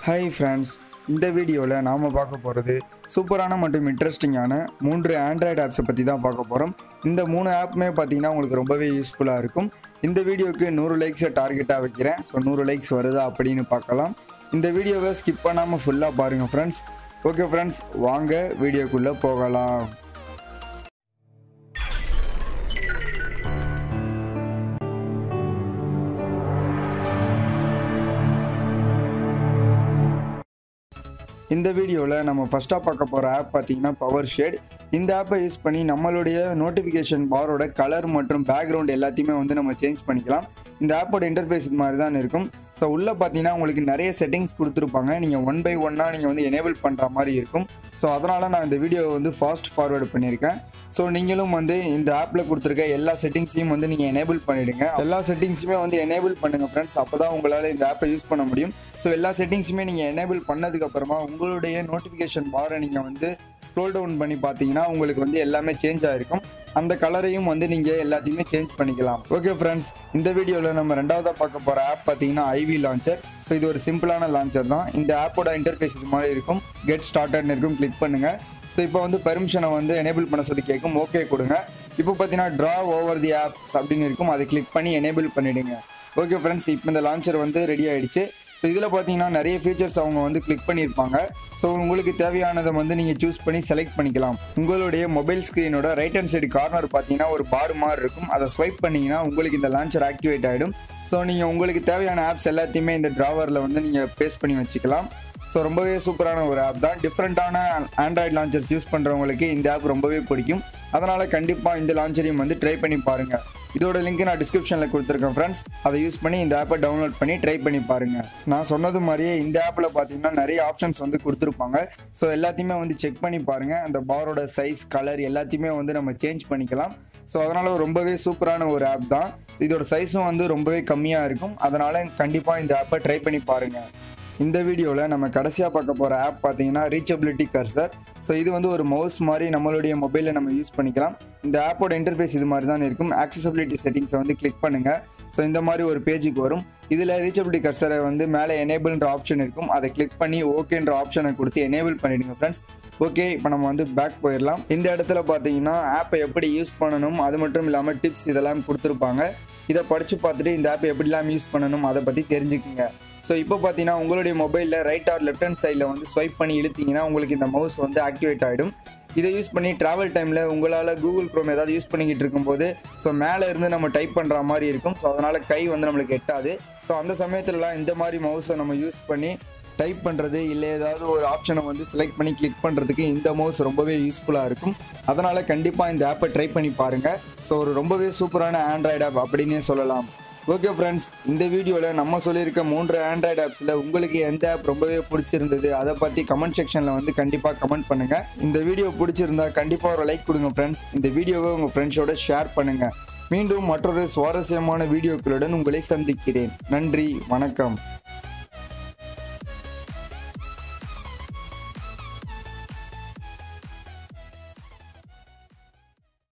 Hi friends, இந்த வீடியோவில் நாம் பார்க்க போகிறது சூப்பரான மற்றும் இன்ட்ரெஸ்டிங்கான 3 ஆண்ட்ராய்டு ஆப்ஸை பற்றி தான் பார்க்க போகிறோம். இந்த 3 ஆப்புமே பார்த்தீங்கன்னா உங்களுக்கு ரொம்பவே யூஸ்ஃபுல்லாக இருக்கும். இந்த வீடியோக்கு 100 லைக்ஸை டார்கெட்டாக வைக்கிறேன். ஸோ 100 லைக்ஸ் வருதா அப்படின்னு பார்க்கலாம். இந்த வீடியோவை ஸ்கிப் பண்ணாமல் ஃபுல்லாக பாருங்கள் ஃப்ரெண்ட்ஸ். ஓகே ஃப்ரெண்ட்ஸ், வாங்க வீடியோக்குள்ளே போகலாம். இந்த வீடியோவில் நம்ம ஃபஸ்ட்டாக பார்க்க போகிற ஆப் பார்த்தீங்கன்னா பவர் ஷேட். இந்த ஆப்பை யூஸ் பண்ணி நம்மளுடைய நோட்டிஃபிகேஷன் பாரோட கலர் மற்றும் பேக்ரவுண்ட் எல்லாத்தையுமே நம்ம சேஞ்ச் பண்ணிக்கலாம். இந்த ஆப்போட இன்டர்ஃபேஸ் இது மாதிரி தான் இருக்கும். ஸோ உள்ளே பார்த்தீங்கன்னா உங்களுக்கு நிறைய செட்டிங்ஸ் கொடுத்துருப்பாங்க. நீங்கள் ஒன் பை ஒன்னாக நீங்கள் எனேபிள் பண்ணுற மாதிரி இருக்கும். ஸோ அதனால் நான் இந்த வீடியோவை ஃபாஸ்ட் ஃபார்வேர்டு பண்ணியிருக்கேன். ஸோ நீங்களும் இந்த ஆப்பில் கொடுத்துருக்க எல்லா செட்டிங்ஸையும் நீங்கள் எனேபிள் பண்ணிவிடுங்க. எல்லா செட்டிங்ஸுமே எனேபிள் பண்ணுங்கள் ஃப்ரெண்ட்ஸ். அப்போ தான் உங்களால் இந்த ஆப்பை யூஸ் பண்ண முடியும். ஸோ எல்லா செட்டிங்ஸுமே நீங்கள் எனேபிள் பண்ணதுக்கப்புறமா உங்களுடைய நோட்டிஃபிகேஷன் பாரை நீங்கள் ஸ்க்ரோல் டவுன் பண்ணி பார்த்தீங்கன்னா உங்களுக்கு எல்லாமே சேஞ்ச் ஆகிருக்கும். அந்த கலரையும் நீங்கள் எல்லாத்தையுமே சேஞ்ச் பண்ணிக்கலாம். ஓகே ஃப்ரெண்ட்ஸ், இந்த வீடியோவில் நம்ம ரெண்டாவதாக பார்க்க போகிற ஆப் பார்த்தீங்கன்னா ஐவி லான்ச்சர். ஸோ இது ஒரு சிம்பிளான லான்ச்சர் தான். இந்த ஆப்போட இன்டர்ஃபேஸ் இது மாதிரி இருக்கும். கெட் ஸ்டார்டட்னு இருக்கும், கிளிக் பண்ணுங்கள். ஸோ இப்போ பெர்மிஷனை எனேபிள் பண்ண சொல்லி கேட்கும். ஓகே கொடுங்க. இப்போ பார்த்தீங்கன்னா ட்ரா ஓவர் தி ஆப்ஸ் அப்படின்னு இருக்கும். அதை கிளிக் பண்ணி எனேபிள் பண்ணிவிடுங்க. ஓகே ஃப்ரெண்ட்ஸ், இப்போ இந்த லான்ச்சர் ரெடி ஆகிடுச்சு. ஸோ இதில் பார்த்தீங்கன்னா நிறைய ஃபீச்சர்ஸ் அவங்க கிளிக் பண்ணியிருப்பாங்க. ஸோ உங்களுக்கு தேவையானதை நீங்கள் சூஸ் பண்ணி செலக்ட் பண்ணிக்கலாம். உங்களுடைய மொபைல் ஸ்க்ரீனோட ரைட் ஹேண்ட் சைடு கார்னர் பார்த்தீங்கன்னா ஒரு பார் மாதிரி இருக்கும். அதை ஸ்வைப் பண்ணிங்கன்னா உங்களுக்கு இந்த லான்ச்சர் ஆக்டிவேட் ஆகிடும். ஸோ நீங்கள் உங்களுக்கு தேவையான ஆப்ஸ் எல்லாத்தையுமே இந்த ட்ராவரில் நீங்கள் பேஸ்ட் பண்ணி வச்சுக்கலாம். ஸோ ரொம்பவே சூப்பரான ஒரு ஆப் தான். டிஃப்ரெண்ட்டான ஆண்ட்ராய்டு லான்ச்சர்ஸ் யூஸ் பண்ணுறவங்களுக்கு இந்த ஆப் ரொம்பவே பிடிக்கும். அதனால் கண்டிப்பாக இந்த லான்ச்சரையும் ட்ரை பண்ணி பாருங்கள். இதோட லிங்க் நான் டிஸ்கிரிப்ஷனில் கொடுத்துருக்கேன் ஃப்ரெண்ட்ஸ். அதை யூஸ் பண்ணி இந்த ஆப்பை டவுன்லோட் பண்ணி ட்ரை பண்ணி பாருங்கள். நான் சொன்னது மாதிரியே இந்த ஆப்பில் பார்த்தீங்கன்னா நிறைய ஆப்ஷன்ஸ் கொடுத்துருப்பாங்க. ஸோ எல்லாத்தையுமே செக் பண்ணி பாருங்கள். அந்த பாரோட சைஸ், கலர் எல்லாத்தையுமே நம்ம சேஞ்ச் பண்ணிக்கலாம். ஸோ அதனால் ரொம்பவே சூப்பரான ஒரு ஆப் தான். இதோட சைஸும் ரொம்பவே கம்மியாக இருக்கும். அதனால் கண்டிப்பாக இந்த ஆப்பை ட்ரை பண்ணி பாருங்கள். இந்த வீடியோவில் நம்ம கடைசியாக பார்க்க போகிற ஆப் பார்த்தீங்கன்னா ரீச்சபிலிட்டி கர்சர். ஸோ இது ஒரு மவுஸ் மாதிரி நம்மளுடைய மொபைலில் நம்ம யூஸ் பண்ணிக்கலாம். இந்த ஆப்போட இன்டர்ஃபேஸ் இது மாதிரி தான் இருக்கும். ஆக்சசபிலிட்டி செட்டிங்ஸை கிளிக் பண்ணுங்கள். ஸோ இந்த மாதிரி ஒரு பேஜுக்கு வரும். இதில் ரீச்சபிலிட்டி கர்சரை மேலே எனேபிள்ன்ற ஆப்ஷன் இருக்கும். அதை கிளிக் பண்ணி ஓகேன்ற ஆப்ஷனை கொடுத்து எனேபிள் பண்ணிவிடுங்க ஃப்ரெண்ட்ஸ். ஓகே, இப்போ நம்ம பேக் போயிடலாம். இந்த இடத்துல பார்த்தீங்கன்னா ஆப்பை எப்படி யூஸ் பண்ணணும், அது மட்டும் இல்லாமல் டிப்ஸ் இதெல்லாம் கொடுத்துருப்பாங்க. இதை படித்து பார்த்துட்டு இந்த ஆப்பை எப்படிலாம் யூஸ் பண்ணணும் அதை பற்றி தெரிஞ்சுக்குங்க. ஸோ இப்போ பார்த்தீங்கன்னா உங்களுடைய மொபைலில் ரைட் ஆர் லெஃப்ட் ஹேண்ட் சைடில் ஸ்வைப் பண்ணி இழுத்தீங்கன்னா உங்களுக்கு இந்த மவுஸ் ஆக்டிவேட் ஆகிடும். இதை யூஸ் பண்ணி ட்ராவல் டைமில் உங்களால் கூகுள் க்ரோம் ஏதாவது யூஸ் பண்ணிக்கிட்டு இருக்கும்போது ஸோ மேலே இருந்து நம்ம டைப் பண்ணுற மாதிரி இருக்கும். ஸோ அதனால் கை நம்மளுக்கு எட்டாது. ஸோ அந்த சமயத்துலலாம் இந்த மாதிரி மவுஸை நம்ம யூஸ் பண்ணி டைப் பண்ணுறது இல்லை ஏதாவது ஒரு ஆப்ஷனை செலக்ட் பண்ணி கிளிக் பண்ணுறதுக்கு இந்த மவுஸ் ரொம்பவே யூஸ்ஃபுல்லாக இருக்கும். அதனால் கண்டிப்பாக இந்த ஆப்பை ட்ரை பண்ணி பாருங்கள். ஸோ ஒரு ரொம்பவே சூப்பரான ஆண்ட்ராய்டு ஆப் அப்படின்னே சொல்லலாம். ஓகே ஃப்ரெண்ட்ஸ், இந்த வீடியோவில் நம்ம சொல்லியிருக்க 3 ஆண்ட்ராய்டு ஆப்ஸில் உங்களுக்கு எந்த ஆப் ரொம்பவே பிடிச்சிருந்தது அதை பற்றி கமெண்ட் செக்ஷனில் கண்டிப்பாக கமெண்ட் பண்ணுங்கள். இந்த வீடியோ பிடிச்சிருந்தா கண்டிப்பாக ஒரு லைக் கொடுங்க ஃப்ரெண்ட்ஸ். இந்த வீடியோவை உங்கள் ஃப்ரெண்ட்ஸோட ஷேர் பண்ணுங்கள். மீண்டும் மற்றொரு சுவாரஸ்யமான வீடியோக்களுடன் உங்களை சந்திக்கிறேன். நன்றி, வணக்கம்.